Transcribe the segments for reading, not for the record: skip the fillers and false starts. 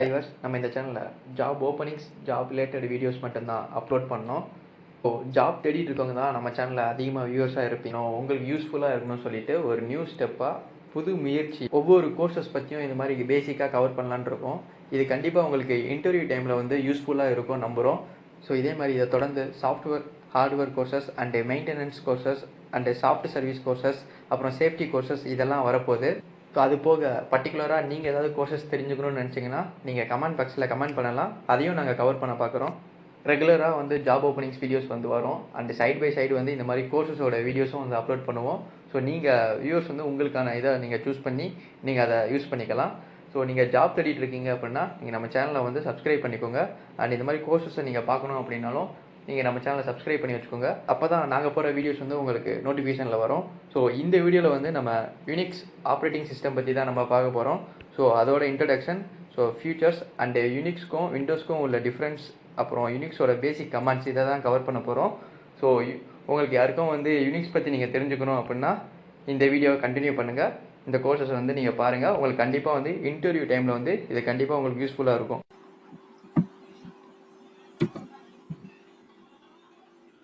Divorce நம்ம இந்த சேனலில் job openings job related videos மட்டும்தான் அப்லோட் பண்ணோம். ஸோ ஜாப் தேடிட்டு இருக்கவங்க தான் நம்ம சேனலில் அதிகமாக வியூவர்ஸாக இருப்பீங்க, உங்களுக்கு யூஸ்ஃபுல்லாக இருக்கணும்னு சொல்லிட்டு ஒரு நியூ ஸ்டெப்பாக புது முயற்சி ஒவ்வொரு கோர்சஸ் பற்றியும் இந்த மாதிரி பேசிக்காக கவர் பண்ணலான்னு இருக்கோம். இது கண்டிப்பாக உங்களுக்கு இன்டர்வியூ டைமில் வந்து யூஸ்ஃபுல்லாக இருக்கும் நம்புகிறோம். ஸோ இதே மாதிரி இதை தொடர்ந்து software hardware courses and maintenance courses and soft service courses அப்புறம் சேஃப்டி கோர்சஸ் இதெல்லாம் வரப்போகுது. ஸோ அது போக பர்டிகுலராக நீங்கள் ஏதாவது கோர்சஸ் தெரிஞ்சுக்கணும்னு நினச்சிங்கன்னா நீங்கள் கமெண்ட் பாக்ஸில் கமெண்ட் பண்ணலாம், அதையும் நாங்கள் கவர் பண்ண பார்க்குறோம். ரெகுலராக வந்து ஜாப் ஓப்பனிங்ஸ் வீடியோஸ் வந்து வரும் அண்ட் சைட் பை சைடு வந்து இந்த மாதிரி கோர்சஸோட வீடியோஸும் வந்து அப்லோட் பண்ணுவோம். ஸோ நீங்கள் வியூவர்ஸ் வந்து உங்களுக்கான இதை நீங்கள் சூஸ் பண்ணி நீங்கள் அதை யூஸ் பண்ணிக்கலாம். ஸோ நீங்கள் ஜாப் தேடிட்டு இருக்கீங்க அப்படின்னா நீங்கள் நம்ம சேனலை வந்து சப்ஸ்கிரைப் பண்ணிக்கோங்க. அண்ட் இந்த மாதிரி கோர்சஸை நீங்கள் பார்க்கணும் அப்படின்னாலும் நீங்கள் நம்ம சேனலை சப்ஸ்கிரைப் பண்ணி வச்சுக்கோங்க. அப்போ தான் நாங்கள் போகிற வீடியோஸ் வந்து உங்களுக்கு நோட்டிஃபிகேஷனில் வரும். ஸோ இந்த வீடியோவில் வந்து நம்ம யூனிக்ஸ் ஆப்ரேட்டிங் சிஸ்டம் பற்றி தான் நம்ம பார்க்க போகிறோம். ஸோ அதோட இன்ட்ரடக்ஷன், ஸோ ஃபியூச்சர்ஸ் அண்டு யூனிக்ஸ்க்கும் விண்டோஸ்க்கும் உள்ள டிஃப்ரென்ஸ், அப்புறம் யூனிக்ஸோட பேசிக் கமாண்ட்ஸ் இதை தான் கவர் பண்ண போகிறோம். ஸோ உங்களுக்கு யாருக்கும் வந்து யூனிக்ஸ் பற்றி நீங்கள் தெரிஞ்சுக்கணும் அப்படின்னா இந்த வீடியோவை கண்டினியூ பண்ணுங்கள். இந்த கோர்சஸ் வந்து நீங்கள் பாருங்கள், உங்களுக்கு கண்டிப்பாக வந்து இன்டர்வியூ டைமில் வந்து இது கண்டிப்பாக உங்களுக்கு யூஸ்ஃபுல்லாக இருக்கும்.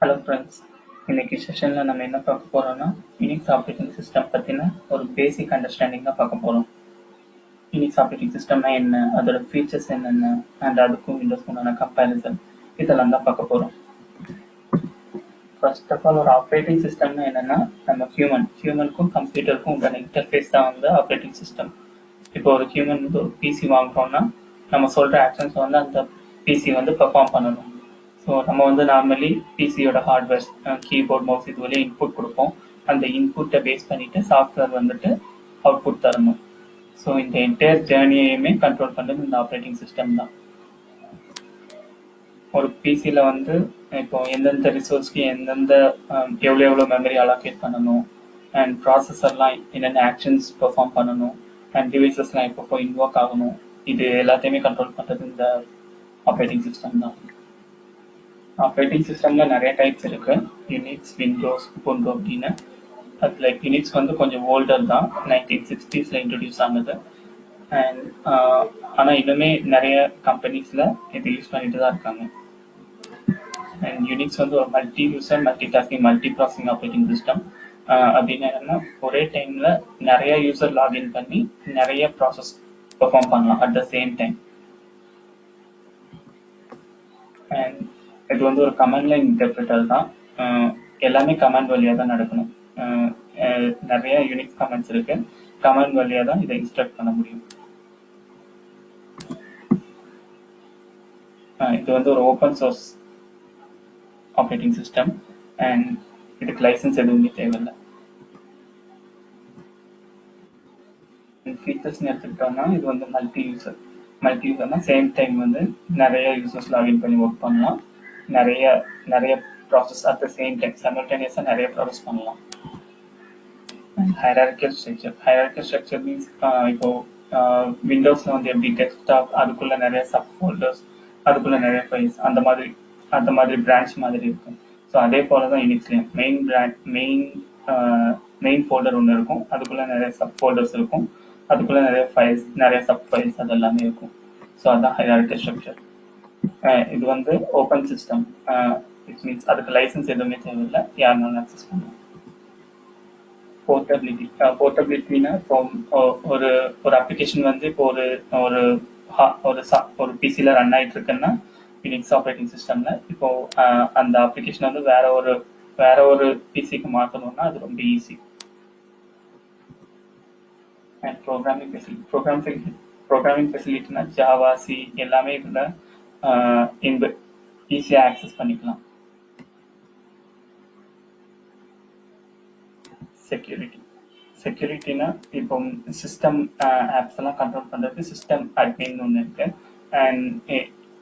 ஹலோ ஃப்ரெண்ட்ஸ், இன்னைக்கு செஷனில் நம்ம என்ன பார்க்க போகிறோம்னா யூனிக்ஸ் ஆப்ரேட்டிங் சிஸ்டம் பற்றின ஒரு பேசிக் அண்டர்ஸ்டாண்டிங் தான் பார்க்க போகிறோம். யூனிக்ஸ் ஆப்ரேட்டிங் சிஸ்டம்னா என்ன, அதோட ஃபீச்சர்ஸ் என்னென்ன, அண்ட் அதுக்கும் விண்டோஸ்க்கும் உண்டான கம்பேரிசன், இதெல்லாம் தான் பார்க்க போகிறோம். ஃபர்ஸ்ட் ஆஃப் ஆல், ஒரு ஆப்ரேட்டிங் சிஸ்டம்னா என்னென்னா நம்ம ஹியூமனுக்கும் கம்ப்யூட்டருக்கும் உண்டான இன்டர்ஃபேஸ் தான் வந்து ஆப்ரேட்டிங் சிஸ்டம். இப்போ ஒரு ஹியூமன் வந்து ஒரு பிசி வாங்குறோம்னா நம்ம சொல்கிற ஆக்ஷன்ஸ் வந்து அந்த பிசி வந்து பெர்ஃபார்ம் பண்ணணும். ஸோ நம்ம வந்து நார்மலி பிசியோட ஹார்ட்வேர்ஸ், கீபோர்ட், மவுஸ் இது வழியாக இன்புட் கொடுப்போம். அந்த இன்புட்டை பேஸ் பண்ணிட்டு சாஃப்ட்வேர் வந்துட்டு அவுட்புட் தரணும். ஸோ இந்த என்டையர் ஜேர்னியையுமே கண்ட்ரோல் பண்ணுறது இந்த ஆப்ரேட்டிங் சிஸ்டம் தான். ஒரு பிசியில் வந்து இப்போ எந்தெந்த ரிசோர்ஸ்க்கு எந்தெந்த எவ்வளோ மெமரி அலோகேட் பண்ணணும், அண்ட் ப்ராசஸர்லாம் என்னென்ன ஆக்ஷன்ஸ் பெர்ஃபார்ம் பண்ணணும், அண்ட் டிவைசஸ்லாம் எப்பப்போ இன்வாக் ஆகணும், இது எல்லாத்தையுமே கண்ட்ரோல் பண்ணுறது இந்த ஆப்ரேட்டிங் சிஸ்டம் தான். ஆப்ரேட்டிங் சிஸ்டம்ல நிறைய டைப்ஸ் இருக்கு, யூனிக்ஸ், விண்டோஸ், உபுண்டு அப்படின்னு. அது லைக் யூனிக்ஸ் வந்து கொஞ்சம் ஓல்டர் தான், 1960s இன்ட்ரடியூஸ் ஆனது. அண்ட் ஆனால் இன்னுமே நிறைய கம்பெனிஸ்ல இது யூஸ் பண்ணிட்டு தான் இருக்காங்க. அண்ட் யூனிக்ஸ் வந்து ஒரு multi user, multi tasking, multi processing operating system. அப்படின்னு என்னன்னா ஒரே டைம்ல நிறைய யூசர் லாகின் பண்ணி நிறைய ப்ராசஸ் பெர்ஃபார்ம் பண்ணலாம் at the same time. And இது வந்து ஒரு கமாண்ட் லைன் இன்டர்பிரட்டர் தான், எல்லாமே கமாண்ட் வழியாக தான் நடக்கணும். நிறைய யூனிக் கமாண்ட்ஸ் இருக்கு, கமாண்ட் வழியாக தான் இதை இன்ஸ்ட்ரக்ட் பண்ண முடியும். இது வந்து ஒரு open source operating system and இதுக்கு லைசன்ஸ் எதுவுமே தேவையில்லை. ஃபீச்சர்ஸ் எடுத்துக்கிட்டோம்னா இது வந்து மல்டி யூசர்னா சேம் டைம் வந்து நிறைய யூசர்ஸ் லாகின் பண்ணி ஒர்க் பண்ணலாம். நிறைய process at the same time சைமல்டேனியஸாக நிறைய ப்ராசஸ் பண்ணலாம். ஹைரார்கிக்கல் ஸ்ட்ரக்சர் மீன்ஸ் இப்போ விண்டோஸில் வந்து எப்படி டெஸ்க்டாப், அதுக்குள்ள நிறைய சப் ஃபோல்டர்ஸ், அதுக்குள்ள நிறைய ஃபைல்ஸ், அந்த மாதிரி பிரான்ச் மாதிரி இருக்கும். ஸோ அதே போல தான் யூனிக்ஸ்லையும் மெயின் ஃபோல்டர் ஒன்று இருக்கும், அதுக்குள்ள நிறைய சப் ஃபோல்டர்ஸ் இருக்கும், அதுக்குள்ள நிறைய ஃபைல்ஸ், நிறைய சப் ஃபைல்ஸ், அது எல்லாமே இருக்கும். ஸோ அதுதான் ஹைரார்கிக்கல் ஸ்ட்ரக்சர். இது வந்து ஓப்பன் சிஸ்டம், இட் மீன்ஸ் அதுக்கு லைசன்ஸ் எதுவுமே தேவையில்லை, யாருனாலும் ஆக்சஸ் பண்ணலாம். போர்ட்டபிலிட்டினா இப்போ ஒரு அப்ளிகேஷன் வந்து இப்போ ஒரு பிசியில் ரன் ஆகிட்டு இருக்குன்னா யூனிக்ஸ் ஆப்ரேட்டிங் சிஸ்டம்ல இப்போ அந்த அப்ளிகேஷன் வந்து வேற ஒரு பிசிக்கு மாற்றணும்னா அது ரொம்ப ஈஸி. அண்ட் ப்ரோக்ராமிங் ஃபெசிலிட்டினா ஜாவா, சி எல்லாமே இதில் ஈஸியாக ஆக்சஸ் பண்ணிக்கலாம். செக்யூரிட்டினா இப்போ சிஸ்டம் ஆப்ஸ் எல்லாம் கண்ட்ரோல் பண்ணுறது சிஸ்டம் அட்மின் ஒன்று இருக்கு. அண்ட்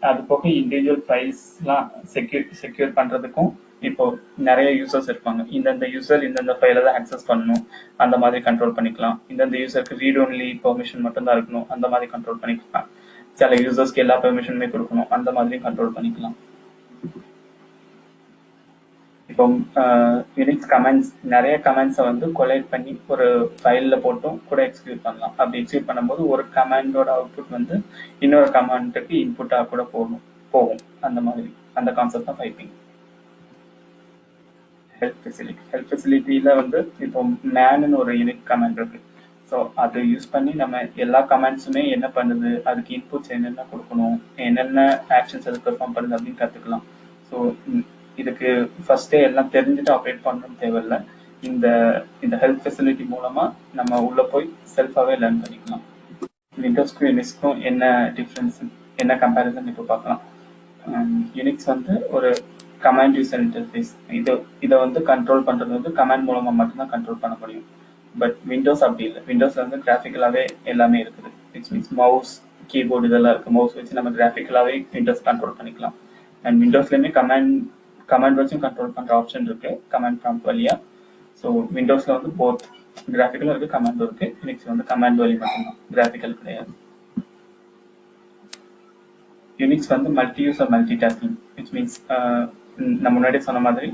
அது போக இண்டிவிஜுவல் ஃபைல்ஸ்லாம் செக்யூர் பண்ணுறதுக்கும் இப்போ நிறைய யூசர்ஸ் இருப்பாங்க, இந்தந்த யூசர் இந்தந்த ஃபைலை தான் ஆக்சஸ் பண்ணணும், அந்த மாதிரி கண்ட்ரோல் பண்ணிக்கலாம். இந்தந்த யூசருக்கு ரீட் ஒன்லி பெர்மிஷன் மட்டும்தான் இருக்கணும், அந்த மாதிரி கண்ட்ரோல் பண்ணிக்கலாம். சில யூசர்ஸ்க்கு எல்லா பெர்மிஷனுமே கொடுக்கணும், அந்த மாதிரி கண்ட்ரோல் பண்ணிக்கலாம். இப்போ யூனிக்ஸ் கமெண்ட்ஸ் நிறைய கமெண்ட்ஸை வந்து கொலைட் பண்ணி ஒரு ஃபைலில் போட்டும் கூட எக்ஸிக்யூட் பண்ணலாம். அப்படி எக்ஸிக்யூட் பண்ணும்போது ஒரு கமாண்டோட அவுட்புட் வந்து இன்னொரு கமாண்டுக்கு இன்புட்டாக கூட போகும். அந்த மாதிரி அந்த கான்செப்ட் தான் பைப்பிங். ஹெல்ப் ஃபெசிலிட்டியில வந்து இப்போ மேனுன்னு ஒரு யூனிக் கமாண்ட் இருக்கு. ஸோ அதை யூஸ் பண்ணி நம்ம எல்லா கமெண்ட்ஸுமே என்ன பண்ணுது, அதுக்கு இன்புட்ஸ் என்னென்ன கொடுக்கணும், என்னென்ன ஆக்ஷன்ஸ் அது பெர்ஃபார்ம் பண்ணுது அப்படின்னு கற்றுக்கலாம். ஸோ இதுக்கு ஃபர்ஸ்டே எல்லாம் தெரிஞ்சுட்டு ஆப்ரேட் பண்ணணும்னு தேவையில்லை. இந்த இந்த ஹெல்ப் ஃபெசிலிட்டி மூலமா நம்ம உள்ள போய் செல்ஃபாகவே லேர்ன் பண்ணிக்கலாம். விண்டோஸ்க்கும் யூனிக்ஸ்க்கும் என்ன டிஃப்ரென்ஸ், என்ன கம்பேரிசன் இப்போ பார்க்கலாம். யூனிக்ஸ் வந்து ஒரு கமாண்ட் யூசர் இன்டர்ஃபேஸ். இதை வந்து கண்ட்ரோல் பண்ணுறது வந்து கமாண்ட் மூலமாக மட்டும்தான் கண்ட்ரோல் பண்ண முடியும். பட் விண்டோஸ் அப்படி இல்லை. விண்டோஸ்ல வந்து கிராஃபிக்கலாகவே எல்லாமே இருக்குது. இட்ஸ் மீன்ஸ் மவுஸ், கீபோர்டு இதெல்லாம் இருக்குது. மவுஸ் வச்சு நம்ம கிராஃபிக்கலாகவே விண்டோஸ் கண்ட்ரோல் பண்ணிக்கலாம். அண்ட் விண்டோஸ்லேயுமே கமாண்ட் வச்சும் கண்ட்ரோல் பண்ணுற ஆப்ஷன் இருக்கு கமாண்ட் ப்ராம்ப்ட் வழியா. ஸோ விண்டோஸில் வந்து போத் கிராஃபிக்கலும் இருக்குது, கமாண்டும் இருக்குது. யூனிக்ஸ் வந்து கமாண்ட் வழி மட்டும்தான், கிராஃபிக்கல் கிடையாது. யூனிக்ஸ் வந்து multi user multi tasking. Which means நம்ம முன்னாடி சொன்ன மாதிரி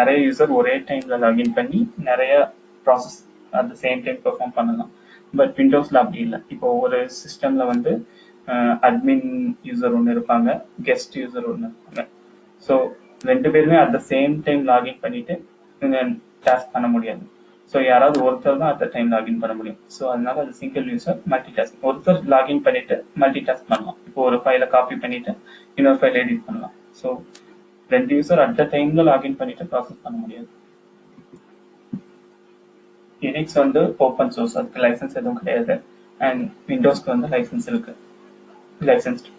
நிறைய யூசர் ஒரே டைமில் லாகின் பண்ணி நிறைய process at the same time perform பண்ணலாம். பட் விண்டோஸில் அப்படி இல்லை. இப்போ ஒரு சிஸ்டமில் வந்து அட்மின் யூசர் ஒன்று இருப்பாங்க, கெஸ்ட் யூசர் ஒன்று இருப்பாங்க. ஸோ 2 பேருமே at the same time login பண்ணிட்டு டாஸ்க் பண்ண முடியாது. ஸோ யாராவது ஒருத்தர் தான் அட் த டைம் லாகின் பண்ண முடியும். ஸோ அதனால அது சிங்கிள் யூசர் மல்டி டாஸ்க். ஒருத்தர் லாகின் பண்ணிட்டு மல்டி டாஸ்க் பண்ணலாம். இப்போ ஒரு ஃபைலை காப்பி பண்ணிட்டு இன்னொரு ஃபைல் எடிட் பண்ணலாம். ஸோ 2 யூசர் அட் த டைம்ல லாகின் பண்ணிட்டு ப்ராசஸ் பண்ண முடியாது. யூனிக்ஸ் வந்து ஓப்பன் சோர்ஸ், அதுக்கு லைசன்ஸ் எதுவும் கிடையாது. அண்ட் விண்டோஸ்க்கு வந்து லைசன்ஸ் இருக்கு, லைசன்ஸ்ட்.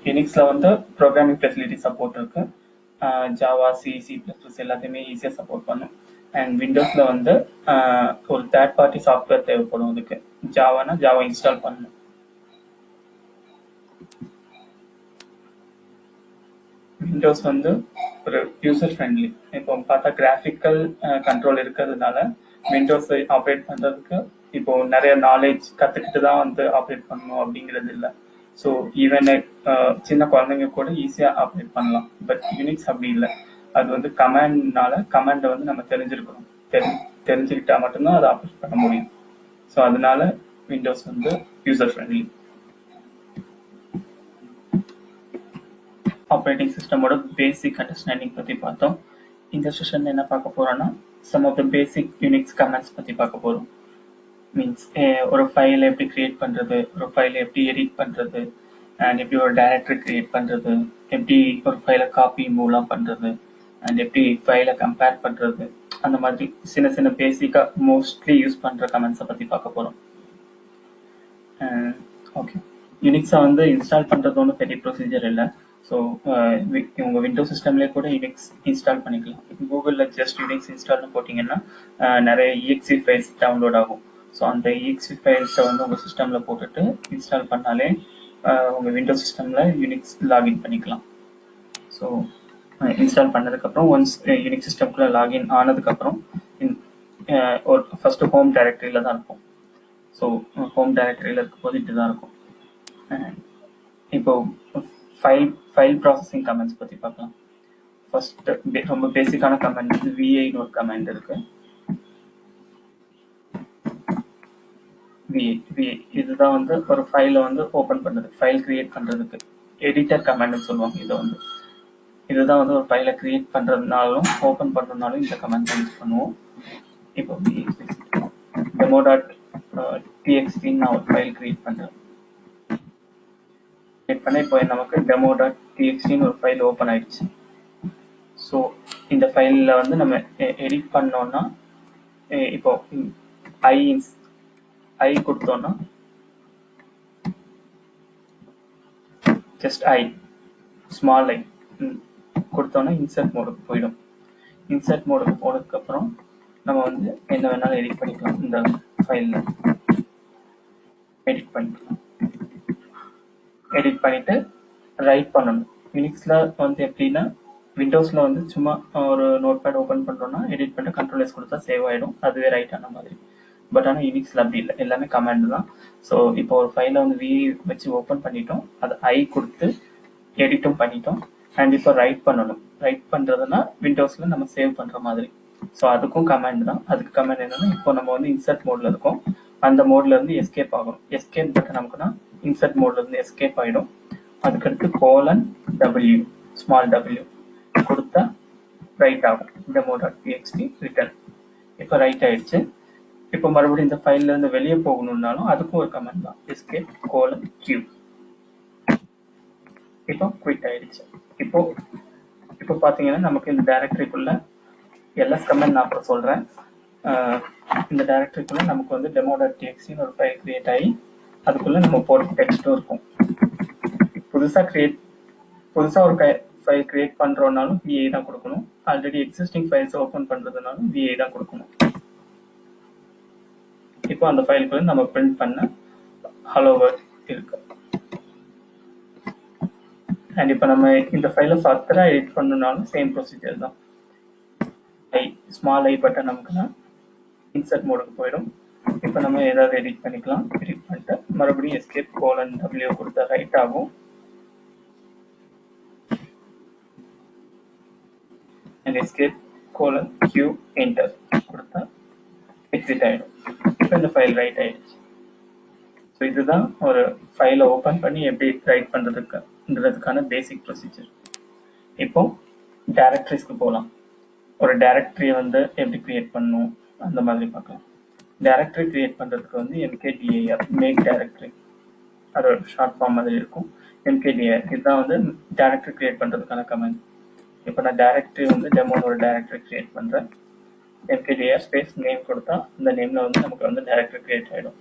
யூனிக்ஸ்ல வந்து ப்ரோக்ராமிங் ஃபெசிலிட்டி சப்போர்ட் இருக்கு. ஜாவா, C++ எல்லாத்தையுமே ஈஸியாக சப்போர்ட் பண்ணும். அண்ட் விண்டோஸ்ல வந்து ஒரு தேர்ட் பார்ட்டி சாஃப்ட்வேர் தேவைப்படும். அதுக்கு ஜாவானா ஜாவா இன்ஸ்டால் பண்ணணும். விண்டோஸ் வந்து ஒரு யூசர் ஃப்ரெண்ட்லி. இப்போ பார்த்தா கிராஃபிக்கல் கண்ட்ரோல் இருக்கிறதுனால விண்டோஸ் ஆப்ரேட் பண்றதுக்கு இப்போ நிறைய நாலேஜ் கற்றுக்கிட்டு தான் வந்து ஆப்ரேட் பண்ணணும் அப்படிங்கிறது இல்லை. ஸோ ஈவன் சின்ன குழந்தைங்க கூட ஈஸியாக ஆப்ரேட் பண்ணலாம். பட் யூனிக்ஸ் அப்படி இல்லை. அது வந்து கமாண்டை வந்து நம்ம தெரிஞ்சிருக்கணும். தெரிஞ்சுக்கிட்டா மட்டும்தான் அதை ஆப்ரேட் பண்ண முடியும். ஸோ அதனால விண்டோஸ் வந்து யூசர் ஃப்ரெண்ட்லி. ஆப்ரேட்டிங் சிஸ்டமோட பேசிக் அண்டர்ஸ்டாண்டிங் பற்றி பார்த்தோம். இந்த செஷன் என்ன பார்க்க போறோம்னா some of the basic Unix commands பற்றி பார்க்க போகிறோம். மீன்ஸ் ஒரு ஃபைலை எப்படி கிரியேட் பண்ணுறது, ஒரு ஃபைலை எப்படி எடிட் பண்ணுறது, அண்ட் எப்படி ஒரு டைரக்டரி கிரியேட் பண்ணுறது, எப்படி ஒரு ஃபைலை காப்பி மூவ்லாம் பண்ணுறது, அண்ட் எப்படி ஃபைலை கம்பேர் பண்ணுறது, அந்த மாதிரி சின்ன சின்ன பேசிக்காக மோஸ்ட்லி யூஸ் பண்ணுற கமெண்ட்ஸை பற்றி பார்க்க போகிறோம். ஓகே, யூனிக்ஸை வந்து இன்ஸ்டால் பண்ணுறது ஒன்றும் பெரிய ப்ரொசீஜர் இல்லை. ஸோ உங்கள் விண்டோஸ் சிஸ்டம்லேயே கூட யூனிக்ஸ் இன்ஸ்டால் பண்ணிக்கலாம். கூகுளில் ஜஸ்ட் யூனிக்ஸ் இன்ஸ்டால்னு போட்டிங்கன்னா நிறைய EXE ஃபைல்ஸ் டவுன்லோட் ஆகும். ஸோ அந்த EXE ஃபைல்ஸை வந்து உங்கள் சிஸ்டமில் போட்டுட்டு இன்ஸ்டால் பண்ணாலே உங்கள் விண்டோஸ் சிஸ்டமில் யூனிக்ஸ் லாகின் பண்ணிக்கலாம். ஸோ இன்ஸ்டால் பண்ணதுக்கப்புறம் ஒன்ஸ் யூனிக்ஸ் சிஸ்டம்குள்ளே லாகின் ஆனதுக்கப்புறம் ஒரு ஃபஸ்ட்டு ஹோம் டைரக்டரியில் தான் இருக்கும். ஸோ ஹோம் டைரக்டரியில் இருக்கும்போது இப்படி தான் இருக்கும். இப்போ ஃபைல் ப்ராசஸிங் கமெண்ட்ஸ் பற்றி பார்க்கலாம். ஃபர்ஸ்ட் ரொம்ப பேசிக்கான கமெண்ட் வந்து VIன்னு ஒரு கமெண்ட் இருக்கு. VI இதுதான் வந்து ஒரு ஃபைலை வந்து ஓப்பன் பண்ணுறதுக்கு, ஃபைல் கிரியேட் பண்ணுறதுக்கு எடிட்டர் கமெண்ட்னு சொல்லுவாங்க. இதுதான் வந்து ஒரு ஃபைலை கிரியேட் பண்ணுறதுனாலும் ஓப்பன் பண்ணுறதுனாலும் இந்த கமெண்ட் தான் யூஸ் பண்ணுவோம். இப்போ demo.txt நான் ஒரு ஃபைல் கிரியேட் பண்ணுறேன். இப்போ நமக்கு demo.txt ஒரு ஃபைல் ஓப்பன் ஆயிடுச்சு. ஸோ இந்த ஃபைலில் வந்து நம்ம எடிட் பண்ணோம்னா இப்போ ஐ கொடுத்தோம்னா ஜஸ்ட் ஸ்மால் ஐ கொடுத்தோம்னா இன்சர்ட் மோடுக்கு போயிடும். இன்சர்ட் மோடுக்கு போனதுக்கப்புறம் நம்ம வந்து என்ன வேணாலும் எடிட் பண்ணிக்கலாம். இந்த ஃபைலில் எடிட் பண்ணிட்டு ரைட் பண்ணணும். யூனிக்ஸில் வந்து எப்படின்னா விண்டோஸில் வந்து சும்மா ஒரு நோட் பேட் ஓப்பன் பண்ணுறோம்னா எடிட் பண்ணிட்டு Ctrl+S கொடுத்தா சேவ் ஆகிடும், அதுவே ரைட் ஆன மாதிரி. பட் ஆனால் யூனிக்ஸில் அப்படி இல்லை, எல்லாமே கமாண்ட் தான். ஸோ இப்போ ஒரு ஃபைலை வந்து VI வச்சு ஓப்பன் பண்ணிட்டோம், அது ஐ கொடுத்து எடிட்டும் பண்ணிட்டோம். அண்ட் இப்போ ரைட் பண்ணணும். ரைட் பண்றதுன்னா விண்டோஸ்ல நம்ம சேவ் பண்ற மாதிரி. ஸோ அதுக்கும் கமாண்ட் தான். அதுக்கு கமாண்ட் என்னன்னா, இப்போ நம்ம வந்து இன்சர்ட் மோட்ல இருக்கோம். அந்த மோட்ல இருந்து எஸ்கேப் ஆகும். எஸ்கேப் பட்டன் நமக்குன்னா இன்சர்ட் மோட்ல இருந்து எஸ்கேப் ஆயிடும். அதுக்கடுத்து :W ஸ்மால் w கொடுத்தா ரைட் ஆகும். demo.txt return. இப்போ ரைட் ஆயிடுச்சு. இப்போ மறுபடியும் இந்த ஃபைல்ல இருந்து வெளியே போகணும்னாலும் அதுக்கும் ஒரு கமாண்ட் தான், escape :q. இப்போ குவிட் ஆயிடுச்சு. இப்போ இப்போ பாத்தீங்கன்னா நமக்கு இந்த டைரக்டரிக்குள்ள ls கமாண்ட் நான் அப்புறம் சொல்றேன். இந்த டைரக்டரிக்குள்ள நமக்கு வந்து demo.txt ஒரு ஃபைல் கிரியேட் ஆகி அதுக்குள்ள நம்ம போட்ட டெக்ஸ்டும் இருக்கும். புதுசா ஒரு ஃபைல் கிரியேட் பண்றோம்னாலும் vi தான் கொடுக்கணும். ஆல்ரெடி எக்ஸிஸ்டிங் ஃபைல்ஸ் ஓபன் பண்றதுனாலும் vi தான் கொடுக்கணும். இப்போ அந்த ஃபைலுக்குள்ள நம்ம பிரிண்ட் பண்ண ஹலோ வேர்ட் இருக்கு. அண்ட் இப்போ நம்ம இந்த ஃபைலை ஃபர்தரா எடிட் பண்ணணும்னாலும் சேம் ப்ரொசீஜர் தான். ஸ்மால் ஐ பட்டன் நமக்குன்னா இன்சர்ட் மோடுக்கு போயிடும். இப்போ நம்ம ஏதாவது எடிட் பண்ணிக்கலாம். எடிட் பண்ணிட்டு மறுபடியும் escape :w கொடுத்தா ரைட் ஆகும். அண்ட் escape :q enter கொடுத்தா எக்ஸிட் ஆயிடும். இப்போ இந்த ஃபைல் ரைட் ஆயிடுச்சு. ஸோ இதுதான் ஒரு ஃபைலை ஓப்பன் பண்ணி எப்படி ரைட் பண்றதுக்கான பேசிக் ப்ரொசீஜர். இப்போ டைரக்டரிஸ்க்கு போகலாம். ஒரு டைரக்டரியை வந்து எப்படி கிரியேட் பண்ணணும் அந்த மாதிரி பார்க்கலாம். டைரக்டரி கிரியேட் பண்றதுக்கு வந்து mkdir மேக் டைரக்டரி, அதோட ஷார்ட் ஃபார்ம் மாதிரி இருக்கும். mkdir இதுதான் வந்து டைரக்டரி கிரியேட் பண்றதுக்கான கமெண்ட். இப்போ நான் டைரக்டரி வந்து டெமோன்னு ஒரு டைரக்டரி கிரியேட் பண்றேன். mkdir ஸ்பேஸ் நேம் கொடுத்தா அந்த நேம்ல வந்து நமக்கு வந்து டைரக்டரி கிரியேட் ஆயிடும்.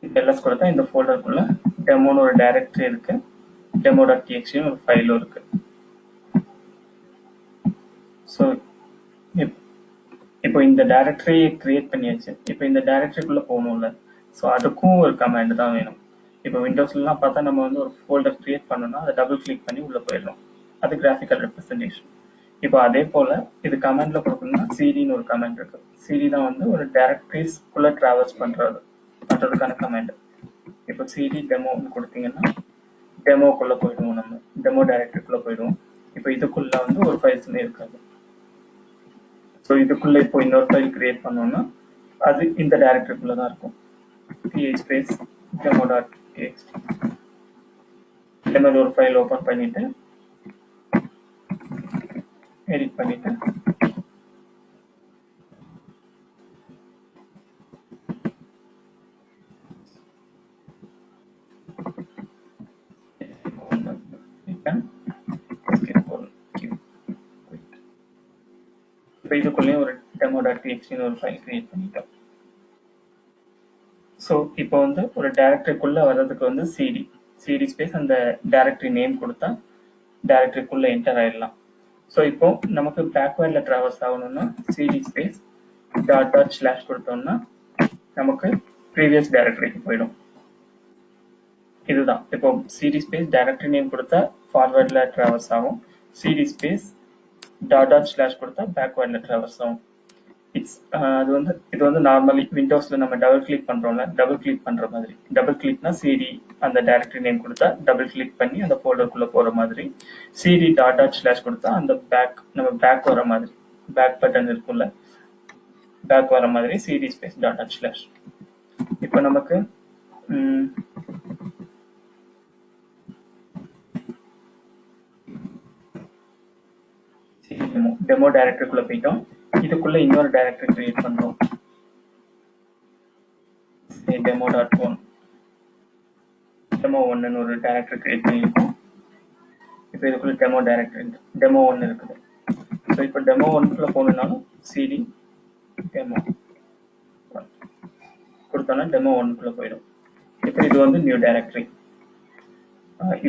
ls கொடுத்தா இந்த ஃபோல்டருக்குள்ள டெமோன்னு ஒரு டைரக்டரி இருக்கு, demo.txt ஒரு ஃபைலும் இருக்கு. ஸோ இப்போ இந்த டைரக்டரி கிரியேட் பண்ணியாச்சு. இப்போ இந்த டைரக்டரிக்குள்ள போகணும்ல, ஸோ அதுக்கும் ஒரு கமாண்ட் தான் வேணும். இப்போ விண்டோஸ்லாம் பார்த்தா நம்ம வந்து ஒரு ஃபோல்டர் கிரியேட் பண்ணோம்னா அதை டபுள் கிளிக் பண்ணி உள்ள போயிடணும். அது கிராஃபிக்கல் ரெப்ரசன்டேஷன். இப்போ அதே போல இது கமாண்ட்ல கொடுக்கணும்னா சிடின்னு ஒரு கமாண்ட் இருக்கு. சிடி தான் வந்து ஒரு டைரக்டரிஸ்க்குள்ள டிராவல்ஸ் பண்றதுக்கான கமாண்ட். இப்போ சிடி டெமோன்னு கொடுத்தீங்கன்னா டெமோக்குள்ள போயிடுவோம். நம்ம டெமோ டைரக்டரிக்குள்ள போயிடுவோம். இப்போ இதுக்குள்ள வந்து ஒரு ஃபைல்ஸுமே இருக்காது. ஸோ இதுக்குள்ள இப்போ இன்னொரு ஃபைல் கிரியேட் பண்ணோம்னா அது இந்த டைரக்டரிக்குள்ள தான் இருக்கும். space demo.txt இந்த மாதிரி ஒரு ஃபைல் ஓபன் பண்ணிட்டு எடிட் பண்ணிட்டு இதுக்குள்ளேயும் ஒரு demo.txt ஒரு ஃபைல் கிரியேட் பண்ணிட்டோம். ஸோ இப்போ வந்து ஒரு டைரக்டரிக்குள்ள வர்றதுக்கு வந்து சிடி ஸ்பேஸ் அந்த டைரக்டரி நேம் கொடுத்தா டைரக்டரிக்குள்ள என்டர் ஆயிடலாம். ஸோ இப்போ நமக்கு பேக்வேர்ட்ல டிராவல்ஸ் ஆகணும்னா சிடி ஸ்பேஸ் // கொடுத்தோம்னா நமக்கு ப்ரீவியஸ் டைரக்டரிக்கு போயிடும். இதுதான் இப்போ சிடி ஸ்பேஸ் டைரக்டரி நேம் கொடுத்தா ஃபார்வர்ட்ல டிராவல்ஸ் ஆகும். சிடி ஸ்பேஸ் // கொடுத்தா பேக்வேர்ட்ல டிராவல்ஸ் ஆகும். இது வந்து நார்மலி விண்டோஸ்ல நம்ம டபுள் கிளிக் பண்றோம்ல, டபுள் கிளிக் பண்ற மாதிரி. டபுள் கிளிக்னா சிடி அந்த டைரக்டரி நேம் கொடுத்தா டபுள் கிளிக் பண்ணி அந்த ஃபோல்டருக்குள்ள போற மாதிரி. சிடி // கொடுத்தா அந்த நம்ம பேக் வர மாதிரி, பேக் பட்டன் இருக்கும்ல, பேக் வர மாதிரி சிடி ஸ்பேஸ் // இப்போ நமக்கு டெமோ டைரக்டரிக்குள்ள போயிட்டோம். இதுக்குள்ள இன்னொரு டைரக்டரி கிரியேட் பண்றோம். demo.1 demo1 ஒரு டைரக்டரி கிரியேட் பண்ணிருக்கோம். இப்போ இதுக்குள்ள டெமோ டைரக்டரி demo1 இருக்குது. ஸோ இப்போ demo1 போகணும்னாலும் சிடி demo கொடுத்தோம்னா demo1 போயிடும். இப்போ இது வந்து நியூ டைரக்டரி.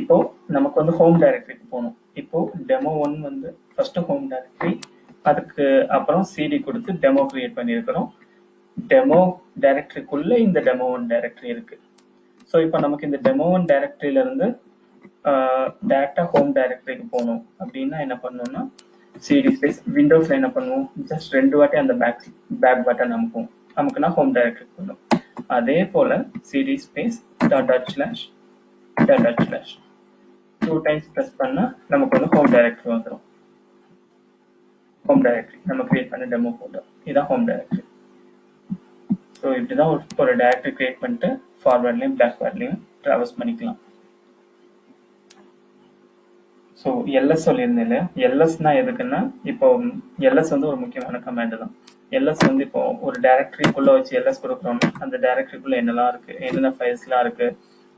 இப்போ நமக்கு வந்து ஹோம் டைரக்டரிக்கு போகணும். இப்போ demo1 வந்து ஃபர்ஸ்ட் ஹோம் டைரக்டரி, அதுக்கு அப்புறம் சிடி கொடுத்து டெமோ கிரியேட் பண்ணியிருக்கிறோம். டெமோ டைரக்டரிக்குள்ள இந்த demo1 டைரக்டரி இருக்கு. ஸோ இப்போ நமக்கு இந்த demo1 டைரக்டரியில இருந்து டைரக்டா ஹோம் டைரக்டரிக்கு போகணும் அப்படின்னா என்ன பண்ணணும்னா சிடி ஸ்பேஸ் விண்டோஸ்ல என்ன பண்ணுவோம், ஜஸ்ட் 2 வாட்டி அந்த பேக் பட்டன் நமக்குன்னா ஹோம் டைரக்டரிக்கு போகணும். அதே போல சிடி ஸ்பேஸ் // 2 டைம்ஸ் ப்ரெஸ் பண்ணா நமக்கு வந்து ஹோம் டைரக்டரி வந்துடும். ஹோம் டைரக்டரி நம்ம கிரியேட் பண்ண டெமோ ஃபோல்டர் இதுதான் ஹோம் டைரக்டரி. ஸோ இப்படிதான் ஒரு டைரக்டரி கிரியேட் பண்ணிட்டு ஃபார்வர்ட்லையும் பேக்வேர்ட்லையும் ட்ராவல்ஸ் பண்ணிக்கலாம். ஸோ எல்எஸ் சொல்லியிருந்தேன். எல்எஸ்னா எதுக்குன்னா இப்போ எல்எஸ் வந்து ஒரு முக்கியமான கமாண்ட் தான். எல்எஸ் வந்து இப்போ ஒரு டைரக்டரிக்குள்ள வச்சு எல்எஸ் கொடுக்குறோம்னா அந்த டைரக்டரிக்குள்ள என்னெல்லாம் இருக்கு, என்னென்ன ஃபைல்ஸ்லாம் இருக்கு,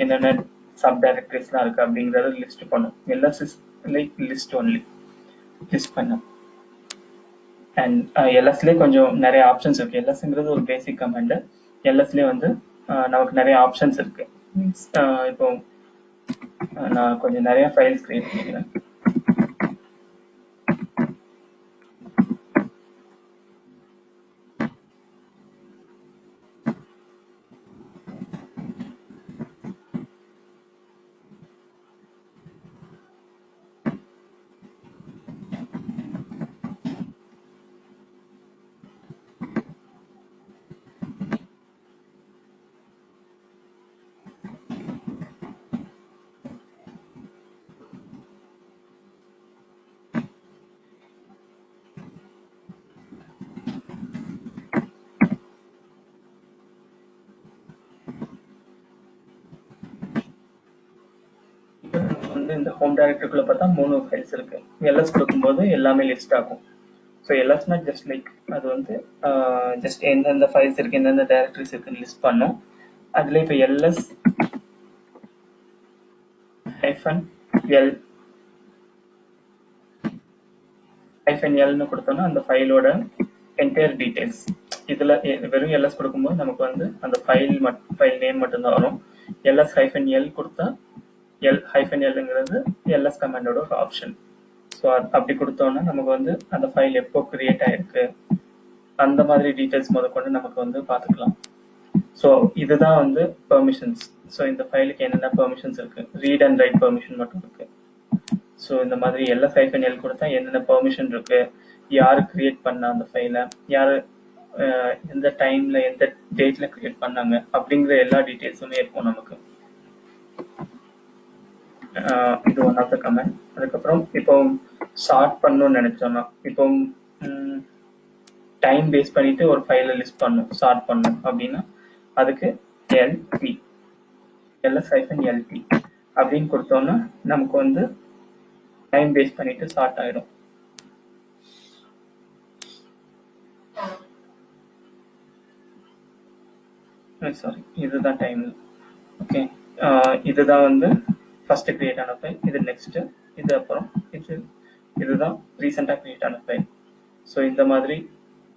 என்னென்ன சப் டைரக்டரிஸ்லாம் இருக்கு அப்படிங்கறத லிஸ்ட் பண்ணும். LS is like list only, list பண்ணும். அண்ட் எல்எஸ்லேயே கொஞ்சம் நிறைய ஆப்ஷன்ஸ் இருக்கு. எல்எஸ்ங்கிறது ஒரு பேசிக் கமாண்ட். எல்எஸ்லேயே வந்து நமக்கு நிறைய ஆப்ஷன்ஸ் இருக்கு. மீன்ஸ் இப்போ நான் கொஞ்சம் நிறைய ஃபைல்ஸ் கிரியேட் பண்ணிக்கிறேன். வந்து இந்த ஹோம் டைரக்டரிக்குள்ள பார்த்தா 3 ஃபைல்ஸ் இருக்கு. எல்எஸ் கொடுக்கும்போது எல்லாமே லிஸ்ட் ஆகும். ஸோ எல்எஸ்னா ஜஸ்ட் லைக் அது வந்து ஜஸ்ட் எந்தெந்த ஃபைல்ஸ் இருக்கு, எந்தெந்த டைரக்டரிஸ் இருக்குன்னு லிஸ்ட் பண்ணும். அதுல இப்போ எல்எஸ் -l -lன்னு கொடுத்தோம்னா அந்த ஃபைலோட என்டையர் டீடைல்ஸ். இதுல வெறும் எல்எஸ் கொடுக்கும்போது நமக்கு வந்து அந்த ஃபைல் நேம் மட்டும்தான் வரும். -l கொடுத்தா -lங்கிறது எல்எஸ் கமாண்டோட ஒரு ஆப்ஷன். ஸோ அப்படி கொடுத்தோம்னா நமக்கு வந்து அந்த ஃபைல் எப்போ கிரியேட் ஆயிருக்கு அந்த மாதிரி டீடைல்ஸ் முதற்கொண்டு நமக்கு வந்து பார்த்துக்கலாம். ஸோ இதுதான் வந்து பெர்மிஷன்ஸ். ஸோ இந்த ஃபைலுக்கு என்னென்ன பெர்மிஷன்ஸ் இருக்கு, ரீட் அண்ட் ரைட் பெர்மிஷன் மட்டும் இருக்கு. ஸோ இந்த மாதிரி -l கொடுத்தா என்னென்ன பெர்மிஷன் இருக்கு, யாரு கிரியேட் பண்ண அந்த ஃபைலை, யாரு எந்த டைம்ல எந்த டேட்ல கிரியேட் பண்ணாங்க அப்படிங்கிற எல்லா டீடைல்ஸுமே இருக்கும் நமக்கு. இது ஒன் ஆஃப் த கமெண்ட். அதுக்கப்புறம் இப்போ ஷார்ட் பண்ணணும்னு நினைச்சோம்னா இப்போ டைம் பேஸ் பண்ணிட்டு ஒரு ஃபைலை லிஸ்ட் பண்ணும், ஷார்ட் பண்ணும் அப்படின்னா அதுக்கு எல்பி -lp அப்படின்னு கொடுத்தோம்னா நமக்கு வந்து டைம் பேஸ் பண்ணிட்டு ஷார்ட் ஆயிடும். சாரி, இதுதான் டைம். ஓகே, இதுதான் வந்து ஃபர்ஸ்ட் கிரியேட் ஆன ஃபைல், இது நெக்ஸ்ட், இது அப்புறம் இதுதான் ரீசெண்டா கிரியேட் ஆன ஃபைல். ஸோ இந்த மாதிரி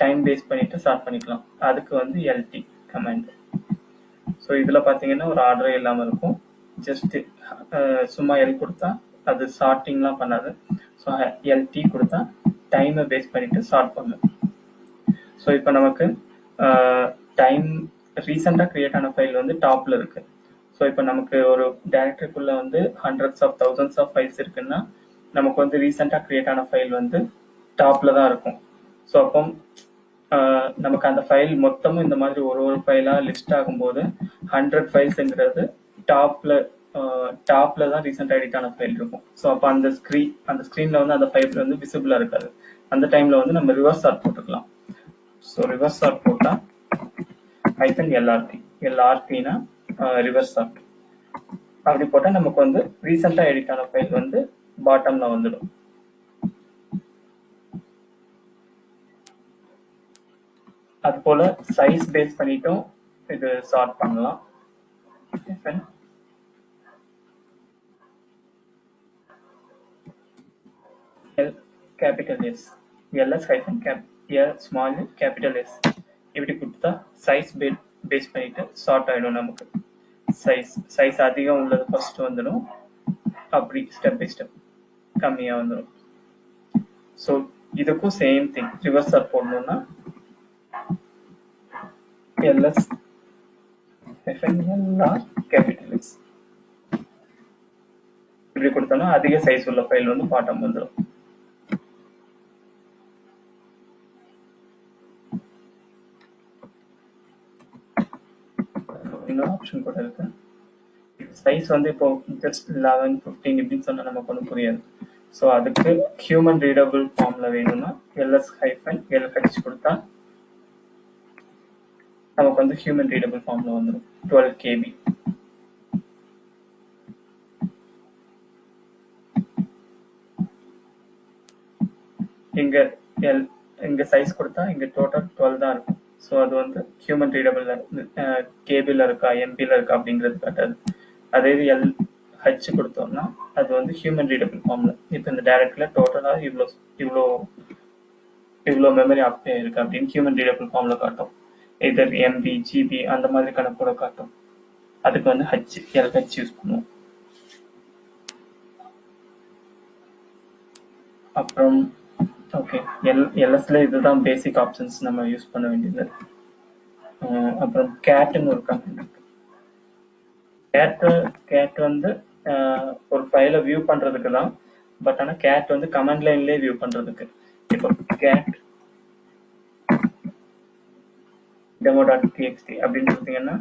டைம் பேஸ் பண்ணிட்டு ஸ்டார்ட் பண்ணிக்கலாம். அதுக்கு வந்து எல்டி கமாண்ட். ஸோ இதுல பாத்தீங்கன்னா ஒரு ஆர்டரே இல்லாம இருக்கும். ஜஸ்ட் சும்மா எல் கொடுத்தா அது ஷார்ட்டிங்லாம் பண்ணாது. ஸோ எல்டி கொடுத்தா டைமை பேஸ் பண்ணிட்டு ஸ்டார்ட் பண்ணும். ஸோ இப்போ நமக்கு டைம் ரீசெண்டா கிரியேட் ஆன ஃபைல் வந்து டாப்ல இருக்கு. ஸோ இப்போ நமக்கு ஒரு டைரக்டரிக்குள்ள வந்து hundreds of thousands of files இருக்குன்னா நமக்கு வந்து ரீசெண்டா கிரியேட் ஆன ஃபைல் வந்து டாப்ல தான் இருக்கும். ஸோ அப்போ நமக்கு அந்த ஃபைல் மொத்தமும் இந்த மாதிரி ஒரு ஃபைலா லிஸ்ட் ஆகும்போது 100 ஃபைல்ஸ்ங்கிறது டாப்ல தான் ரீசெண்டா எடிட் ஆன ஃபைல் இருக்கும். ஸோ அப்போ அந்த ஸ்க்ரீன்ல வந்து அந்த ஃபைல் வந்து விசிபிளா இருக்காது. அந்த டைம்ல வந்து நம்ம ரிவர்ஸ் சார்ட் போட்டுக்கலாம். ஸோ ரிவர்ஸ் சார்ட் போட்டா -lrp-lrpனா ரிவர்ஸ் சார்ட். அப்படி போட்டா நமக்கு வந்து ரீசெண்டா எடிட் ஆன ஃபைல் வந்து பாட்டம்ல வந்துடும். அது போல சைஸ் பேஸ் பண்ணிட்டும் இது சார்ட் பண்ணலாம். Capital S LS small capital S இப்படி கொடுத்தா சைஸ் பேஸ் பண்ணிட்டு சார்ட் ஆயிடும். நமக்கு சைஸ் அதிகம் உள்ளது ஃபர்ஸ்ட் வந்துடும், அப்படி ஸ்டெப் பை ஸ்டெப் கம்மியா வந்துடும். ஸோ இதுக்கும் சேம் திங் ரிவர்ஸ் சார்ட் போடணும்னா எல்எஸ் கேபிட்டல் எஸ் இப்படி கொடுத்தோம்னா அதிக சைஸ் உள்ள ஃபைல் வந்து பாட்டம் வந்துடும். இன்னொரு ஆப்ஷன் கூட இருக்கு. சைஸ் வந்து இப்போ ஜஸ்ட் 11-15 இப்படின்னு சொன்னா நமக்கு ஒன்றும் புரியாது. ஸோ அதுக்கு ஹியூமன் ரீடபிள் ஃபார்ம்ல வேணும்னா LS-LH கொடுத்தா நமக்கு வந்து ஹியூமன் ரீடபிள் ஃபார்ம்ல வந்துடும் 12 KB. இங்க சைஸ் கொடுத்தா இங்க டோட்டல் 12 தான் இருக்கும். ஸோ அது வந்து ஹியூமன் ரீடபிள்ல கேபிள் இருக்கா எம்பில இருக்கா அப்படிங்கிறது காட்டாது. அதே இது LH கொடுத்தோம்னா அது வந்து ஹியூமன் ரீடபிள் ஃபார்ம்ல இப்போ இந்த டைரக்ட்ல டோட்டலா இவ்வளோ மெமரி ஆக்குபை இருக்கு அப்படின்னு ஹியூமன் ரீடபிள் ஃபார்ம்ல காட்டும். இதர் MB GB அந்த மாதிரி கணக்கோட காட்டும். அதுக்கு வந்து LH யூஸ் பண்ணுவோம். அப்புறம் ஓகே LSல இதுதான் பேசிக் ஆப்ஷன்ஸ் நம்ம யூஸ் பண்ண வேண்டியது. அப்புறம் கேட்னு ஒரு கமெண்ட் இருக்கு. கேட் வந்து ஒரு ஃபைலை வியூ பண்றதுக்கு தான். பட் ஆனா கேட் வந்து கமாண்ட் லைன்லயே வியூ பண்றதுக்கு. இப்போ கேட் demo.txt அப்படின்னு கொடுத்தீங்கன்னா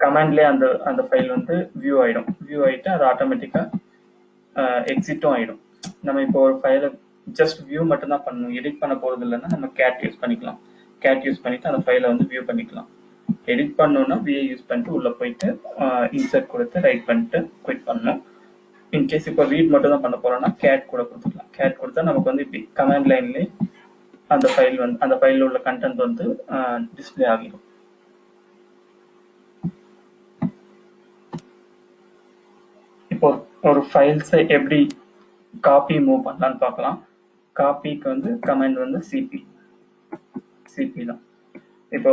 கமாண்ட்லயே அந்த ஃபைல் வந்து வியூ ஆயிட்டு அது ஆட்டோமேட்டிக்கா எக்ஸிட்டும் ஆயிடும். நம்ம இப்போ ஒரு ஃபைலை ஜஸ்ட் வியூ மட்டும் தான் பண்ணணும், எடிட் பண்ண போறது இல்லைன்னா நம்ம கேட் யூஸ் பண்ணிக்கலாம். கேட் யூஸ் பண்ணிட்டு அந்த ஃபைலை வந்து வியூ பண்ணிக்கலாம். எடிட் பண்ணோம்னா விஏ யூஸ் பண்ணிட்டு உள்ள போயிட்டு இன்சர்ட் கொடுத்து ரைட் பண்ணிட்டு குவிட் பண்ணணும். இன்கேஸ் இப்போ ரீட் மட்டும் தான் பண்ண போறோம்னா கேட் கூட கொடுத்துக்கலாம். கேட் கொடுத்தா நமக்கு வந்து இப்படி கமாண்ட் லைன்லேயே அந்த ஃபைலில் உள்ள கண்டென்ட் வந்து டிஸ்பிளே ஆகிடும். இப்போ ஒரு ஃபைல்ஸை எப்படி காப்பி மூவ் பண்ணலான்னு பார்க்கலாம். காப்பிக்கு வந்து கமாண்ட் வந்து சிபி தான். இப்போ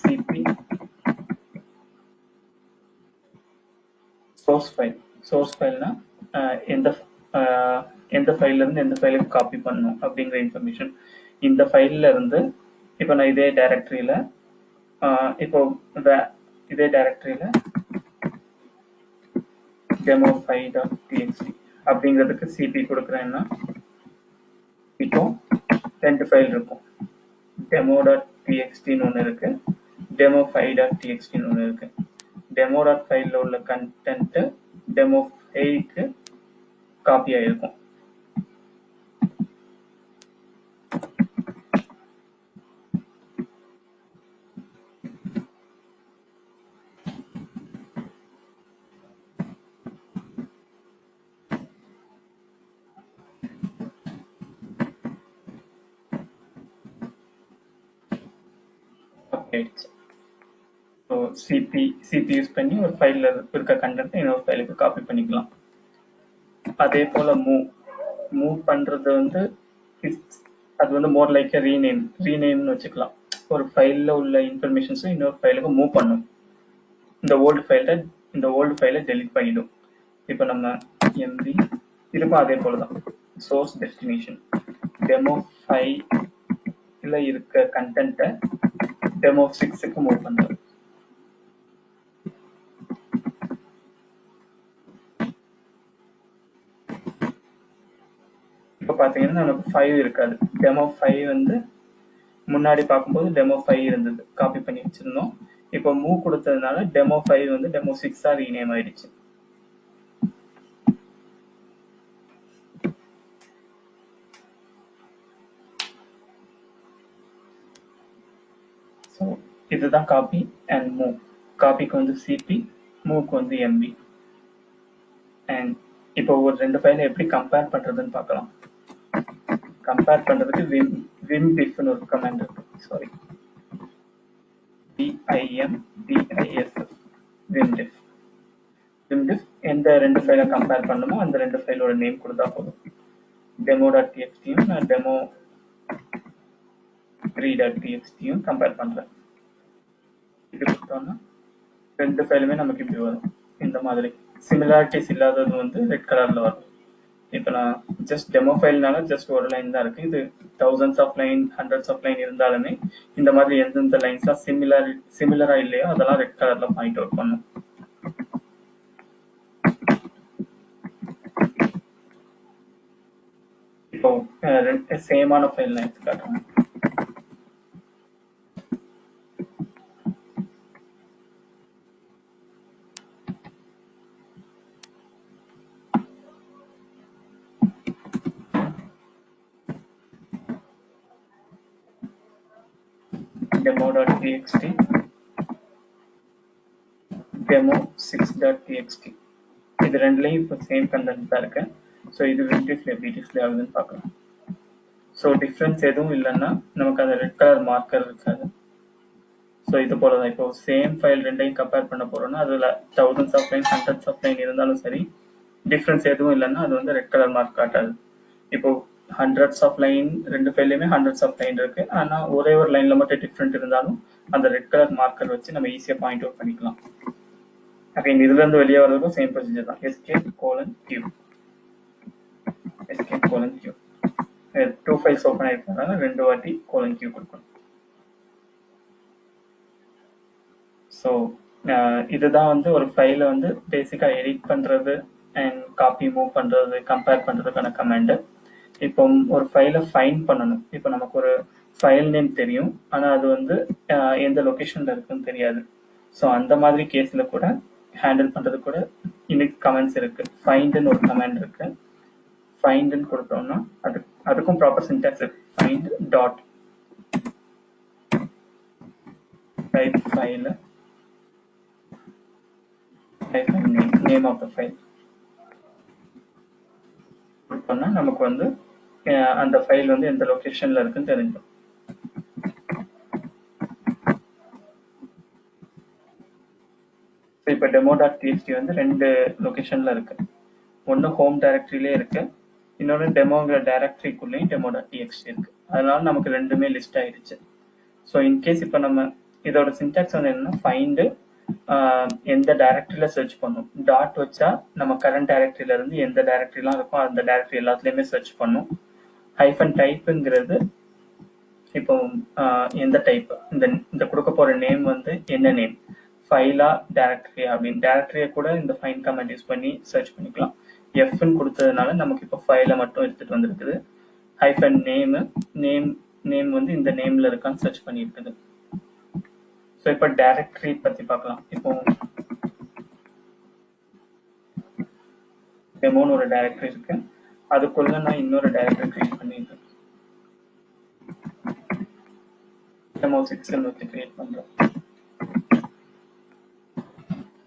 சிபி சோர்ஸ் ஃபைல்னா எந்த ஃபைல்ல இருந்து எந்த ஃபைலுக்கு காப்பி பண்ணணும் அப்படிங்கிற இன்ஃபர்மேஷன். இந்த ஃபைல்ல இருந்து இப்போ நான் இதே டைரக்டரியில demo5.txt அப்படிங்கிறதுக்கு சிபி கொடுக்குறேன்னா இப்போ 2 ஃபைல் இருக்கும். demo.txt ஒன்று இருக்கு, demo5.txt ஒன்று இருக்கு. demo.5ல உள்ள கண்டென்ட் demo5க்கு காப்பி ஆயிருக்கும். சிபி யூஸ் பண்ணி ஒரு ஃபைல்ல இருக்க கண்டென்ட் இன்னொரு ஃபைலுக்கு காப்பி பண்ணிக்கலாம். அதே போல மூவ் பண்றது வந்து அது வந்து மோர் லைக் ரீநேம்னு வச்சுக்கலாம். ஒரு ஃபைல்ல உள்ள இன்ஃபர்மேஷன்ஸ் இன்னொரு ஃபைலுக்கு மூவ் பண்ணும். இந்த ஓல்டு ஃபைலை டெலிட் பண்ணிடும். இப்போ நம்ம எம்பி இதுக்கும் அதே போலதான். சோர்ஸ் டெஸ்டினேஷன் demo5ல இருக்க கண்டென்ட்டை demo6க்கு மூவ் பண்றோம். இப்போ பாத்தீங்கன்னா நமக்கு 5 இருக்காது. demo5 வந்து முன்னாடி பார்க்கும்போது demo5 இருந்தது, காப்பி பண்ணி வச்சிருந்தோம். இப்போ மூவ் கொடுத்ததுனால demo5 வந்து demo6ஆ ரீநேம் ஆயிடுச்சு. ஸோ இதுதான் காப்பி அண்ட் மூவ். காப்பிக்கு வந்து சிபி, மூவ்க்கு வந்து எம்பி. அண்ட் இப்போ ஒரு 2 ஃபைலை எப்படி கம்பேர் பண்றதுன்னு பார்க்கலாம். கம்பேர் பண்றதுக்கு vimdiffனு ஒரு கமாண்ட் இருக்கு. Sorry, vimdiff. vimdiff எந்த 2 ஃபைலை கம்பேர் பண்ணுமோ அந்த 2 ஃபைலோட நேம் கொடுத்தா போதும். demo.txt நான் demo3.txt கம்பேர் பண்றேன். இது கொடுத்தோம்னா 2 ஃபைலுமே நமக்கு இப்படி வரும். இந்த மாதிரி சிமிலாரிட்டிஸ் இல்லாதது வந்து ரெட் கலர்ல வரும். இப்போ நான் ஜஸ்ட் டெமோ ஃபைல்னால ஜஸ்ட் ஒரு லைன் தான் இருக்கு. இது thousands of line, hundreds of line இருந்தாலுமே இந்த மாதிரி எந்தெந்த லைன்ஸ்லாம் சிமிலரா இல்லையோ அதெல்லாம் ரெட் கலர்ல பாயிண்ட் அவுட் பண்ணும். இப்போ சேமான ஃபைல் நான் எடுத்து காட்டுறேன். demo.txt, demo6.txt. இது ரெண்டுலையும் இப்போ சேம் கண்டென்ட் தான் இருக்கு. ஸோ இது எப்படி டிஸ்பிளே ஆகுதுன்னு பார்க்கலாம். ஸோ டிஃப்ரென்ஸ் எதுவும் இல்லைன்னா நமக்கு அந்த ரெட் கலர் மார்க்கர் இருக்காது. ஸோ இது போல தான் இப்போ சேம் ஃபைல் ரெண்டையும் கம்பேர் பண்ண போறோம்னா அதில் thousands of line, hundreds of line இருந்தாலும் சரி, டிஃப்ரென்ஸ் எதுவும் இல்லைன்னா அது வந்து ரெட் கலர் மார்க் காட்டாது. இப்போ hundreds of line ரெண்டு ஃபைல்லையுமே hundreds of line இருக்கு. ஆனால் ஒரே ஒரு லைன்ல மட்டும் டிஃப்ரெண்ட் இருந்தாலும் அந்த ரெட் கலர் மார்க்கர் வச்சு நம்ம ஈஸியாக பாயிண்ட் அவுட் பண்ணிக்கலாம். அகைன் இதுல இருந்து வெளியே வரதுக்கும் சேம் ப்ரொசீஜர் தான். escape:q, escape:q. Two files open ஆயிருக்கனால ரெண்டு வாட்டி :q கொடுக்கணும். ஸோ இதுதான் வந்து ஒரு ஃபைலை வந்து பேசிக்கா எடிட் பண்றது அண்ட் காப்பி மூவ் பண்றது, கம்பேர் பண்றதுக்கான கமாண்ட். இப்போ ஒரு ஃபைலை ஃபைண்ட் பண்ணணும். இப்போ நமக்கு ஒரு ஃபைல் நேம் தெரியும், ஆனா அது வந்து எந்த லொகேஷன்ல இருக்குன்னு தெரியாது. ஸோ அந்த மாதிரி கேஸ்ல கூட ஹேண்டில் பண்றது கூட இன்னைக்கு கமெண்ட்ஸ் இருக்கு. ஃபைண்ட்னு ஒரு கமெண்ட் இருக்கு. ஃபைண்ட்னு கொடுத்தோம்னா அதுக்கும் ப்ராப்பர் சின்டாக்ஸ் இருக்கு. Find dot type file name of the file கொடுத்தோம்னா நமக்கு வந்து அந்த ஃபைல் வந்து எந்த லொகேஷன்ல இருக்குன்னு தெரிஞ்சிடும். இப்போ demo.txt வந்து ரெண்டு லொகேஷன்ல இருக்கு. ஒன்று ஹோம் டைரக்டரியிலே இருக்கு, இன்னொன்று டெமோங்கிற டைரக்டரிக்குள்ளேயும் demo.txt இருக்கு. அதனால நமக்கு ரெண்டுமே லிஸ்ட் ஆயிடுச்சு. ஸோ இன்கேஸ் இப்போ நம்ம இதோட சின்டாக்ஸ் வந்து என்னன்னா ஃபைண்டு எந்த டைரக்டரியில சர்ச் பண்ணும். டாட் வச்சா நம்ம கரண்ட் டைரக்டரியில இருந்து எந்த டைரக்டரிலாம் இருக்கும் அந்த டைரக்டரி எல்லாத்துலயுமே சர்ச் பண்ணும். ஹைஃபன் டைப்புங்கிறது இப்போ எந்த டைப், இந்த கொடுக்க போற நேம் வந்து என்ன நேம், ஃபைலா டைரக்டரி அப்படின்னு டைரக்டரியை கூட இந்த ஃபைன் கமெண்ட் யூஸ் பண்ணி சர்ச் பண்ணிக்கலாம். எஃப்னு கொடுத்ததுனால நமக்கு இப்போ ஃபைலை மட்டும் எடுத்துட்டு வந்திருக்குது. ஹைஃபன் நேம் வந்து இந்த நேம்ல இருக்கான்னு சர்ச் பண்ணி இருக்குது. ஸோ இப்போ டைரக்டரி பத்தி பார்க்கலாம். இப்போ டெமோன்னு ஒரு டைரக்டரி இருக்கு, அதுக்குள்ள நான் இன்னொரு டைரக்டரி கிரியேட் பண்ணியிருக்கேன். demo6 வச்சு கிரியேட் பண்றேன்.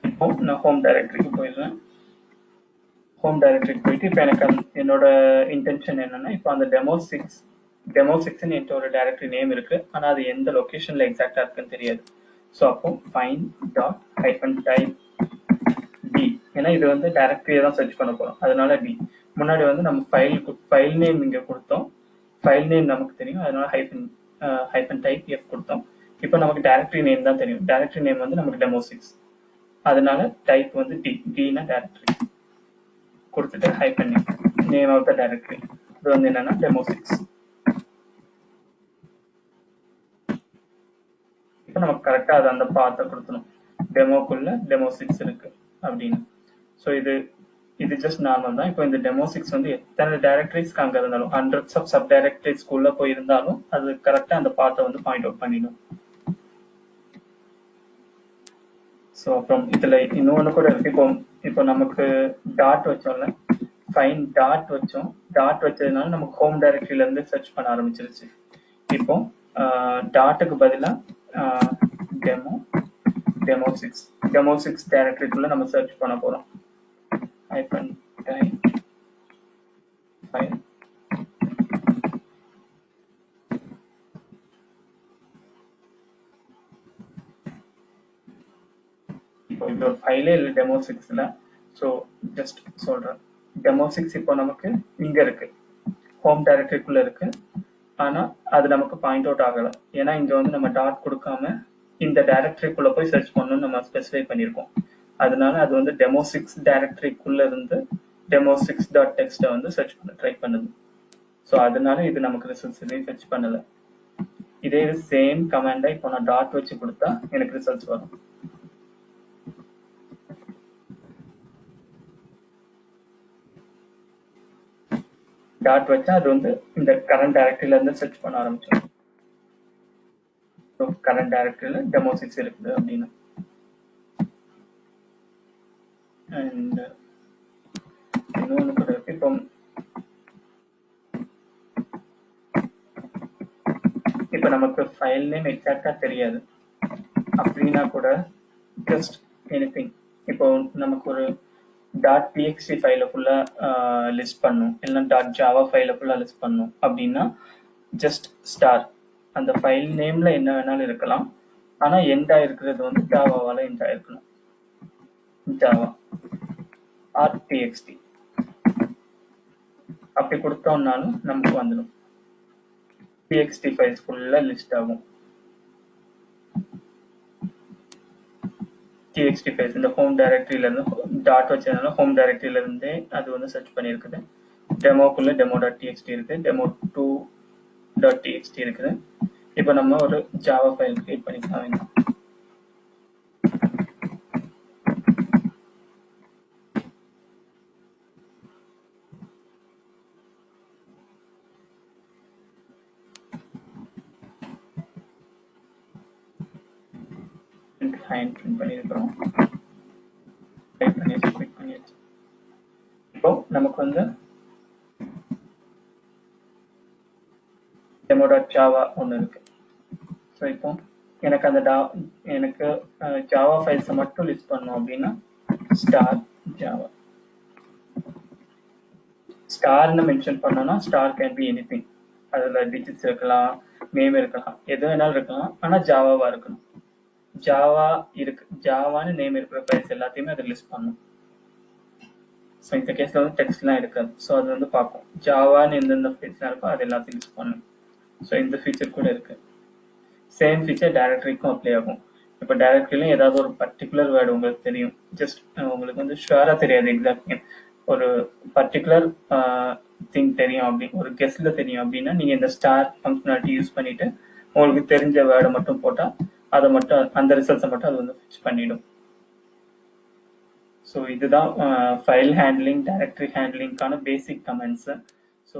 இப்போ நான் ஹோம் டைரக்டரிக்கு போயிடுறேன். ஹோம் டைரக்டரிக்கு போயிட்டு இப்போ எனக்கு என்னோட இன்டென்ஷன் என்னன்னா, இப்போ அந்த demo6ன்னு என்கிட்ட ஒரு டைரக்டரி நேம் இருக்கு, ஆனா அது எந்த லொகேஷன்ல எக்ஸாக்டா இருக்குன்னு தெரியாது. ஸோ அப்போ find dot hyphen type d, ஏன்னா இது வந்து டைரக்டரியை தான் சர்ச் பண்ண போறோம், அதனால d. முன்னாடி வந்து நம்ம ஃபைல் நேம் இங்க கொடுத்தோம், ஃபைல் நேம் நமக்கு தெரியும், அதனால hyphen type f கொடுத்தோம். இப்போ நமக்கு டைரக்டரி நேம் தான் தெரியும், டைரக்டரி நேம் வந்து நமக்கு demo6, அதனால டைப் வந்து d னா டைரக்டரி கொடுத்துட்டு hyphen name of the directory, இது வந்து என்னன்னா demo6. இப்போ நமக்கு கரெக்டா அது அந்த பாத்தை கொடுக்கணும், டெமோக்குள்ள demo6 இருக்கு அப்படின்னு. ஸோ இது ஜஸ்ட் நார்மல் தான். இப்போ இந்த demo6 வந்து எத்தனை டைரக்டரிஸ்க்கு அங்க இருந்தாலும், ஹண்ட்ரட்ஸ் ஆஃப் சப் டைரக்டரிஸ்க்குள்ள போய் இருந்தாலும் அது கரெக்டா அந்த பாத்தை வந்து பாயிண்ட் அவுட் பண்ணிடும். ஸோ அப்புறம் இதுல இன்னொன்று கூட இருக்கு. இப்போ நமக்கு டாட் வச்சோம்ல, ஃபைன் டாட் வச்சோம், டாட் வச்சதுனால நமக்கு ஹோம் டைரக்டரியில இருந்து சர்ச் பண்ண ஆரம்பிச்சிருச்சு. இப்போ டாட்டுக்கு பதிலாக demo6 டைரக்டரிக்குள்ள நம்ம சர்ச் பண்ண போறோம். hyphen type file. இப்போ இந்த ஒரு ஃபைலே இல்லை demo6ல. ஸோ ஜஸ்ட் சொல்றேன், demo6 இப்போ நமக்கு இங்க இருக்கு, ஹோம் டைரக்டரிக்குள்ள இருக்கு, ஆனா அது நமக்கு பாயிண்ட் அவுட் ஆகல, ஏன்னா இங்க வந்து நம்ம டாட் கொடுக்காம இந்த டைரக்டரிக்குள்ள போய் சர்ச் பண்ணணும்னு நம்ம ஸ்பெசிஃபை பண்ணியிருக்கோம். அதனால அது வந்து demo6 டைரக்டரிக்குள்ள இருந்து demo6.txt வந்து சர்ச் பண்ண ட்ரை பண்ணுது. ஸோ அதனால இது நமக்கு ரிசல்ட்ஸ் எதையும் சர்ச் பண்ணல. இதே சேம் கமாண்டை இப்போ நான் டாட் வச்சு கொடுத்தா எனக்கு ரிசல்ட்ஸ் வரும். டாட் வச்சா அது வந்து இந்த கரண்ட் டைரக்டரியில இருந்து சர்ச் பண்ண ஆரம்பிச்சிடும். ஸோ கரண்ட் டைரக்டரியில demo6 இருக்குது அப்படின்னு. அண்ட் இன்னொன்று கூட இருக்கு. இப்போ நமக்கு ஃபைல் நேம் எக்ஸாக்டா தெரியாது அப்படின்னா கூட ஜஸ்ட் எனிதிங். இப்போ நமக்கு ஒரு .txt ஃபைல ஃபுல்லா லிஸ்ட் பண்ணும், இல்லைன்னா .java ஃபைல ஃபுல்லா லிஸ்ட் பண்ணும் அப்படின்னா ஜஸ்ட் ஸ்டார். அந்த ஃபைல் நேம்ல என்ன வேணாலும் இருக்கலாம், ஆனா எண்ட் ஆயிருக்கிறது வந்து ஜாவாவால எண்ட் ஆயிருக்கணும். ஜாவா ஆர் txt அப்படி கொடுத்தோம்னாலும் நமக்கு வந்துடும். txt ஃபைல்ஸ் ஃபுல்லா லிஸ்ட் ஆகும். txt ஃபைல்ஸ் இந்த ஹோம் டைரக்டரியில இருந்து டாட் வச்சதுனால ஹோம் டைரக்டரியில இருந்தே அது வந்து சர்ச் பண்ணியிருக்குது. டெமோக்குள்ள demo.txt இருக்கு, demo2.txt இருக்குது. இப்போ நம்ம ஒரு ஜாவா ஃபைல் கிரியேட் பண்ணிக்கலாம் வேணும். பண்ணியிருக்கிறோம். இப்போ நமக்கு வந்து demo.java ஒன்று இருக்கு. ஸோ இப்போ எனக்கு அந்த எனக்கு ஜாவா ஃபைல்ஸை மட்டும் லிஸ்ட் பண்ணோம் அப்படின்னா ஸ்டார் ஜாவா. ஸ்டார்னு மென்ஷன் பண்ணோம்னா ஸ்டார் கேன் பி எனிதிங். அதுல டிஜிட்ஸ் இருக்கலாம், நேம் இருக்கலாம், எது வேணாலும் இருக்கலாம், ஆனா ஜாவாவா இருக்கணும். ஜாவா இருக்கு, ஜாவான்னு நேம் இருக்கிற ஃபைல்ஸ் எல்லாத்தையுமே அதை லிஸ்ட் பண்ணும். ஸோ இந்த கேஸ்ல வந்து டெக்ஸ்ட்லாம் இருக்காது. ஸோ அது வந்து பார்க்கும் ஜாவான்னு எந்தெந்த ஃபைல்ஸ்லாம் இருக்கோ அது எல்லாத்தையும் லிஸ்ட் பண்ணும். ஸோ இந்த ஃபீச்சர் கூட இருக்கு. சேம் ஃபீச்சர் டைரக்டரிக்கும் அப்ளை ஆகும். இப்போ டைரக்டரியிலும் ஏதாவது ஒரு பர்டிகுலர் வேர்டு உங்களுக்கு தெரியும், ஜஸ்ட் உங்களுக்கு வந்து ஷுவரா தெரியாது எக்ஸாக்ட் நேம், ஒரு பர்டிகுலர் திங் தெரியும் அப்படி ஒரு கெஸ்ட்ல தெரியும் அப்படின்னா நீங்க இந்த ஸ்டார் ஃபங்க்ஷனாலிட்டி யூஸ் பண்ணிட்டு உங்களுக்கு தெரிஞ்ச வேர்டை மட்டும் போட்டா அதை மட்டும் அந்த ரிசல்ட்ஸை மட்டும் அது வந்து ஃபிக்ஸ் பண்ணிடும். ஸோ இதுதான் ஃபைல் ஹேண்ட்லிங், டைரக்டரி ஹேண்ட்லிங்கான பேசிக் கமெண்ட்ஸ். ஸோ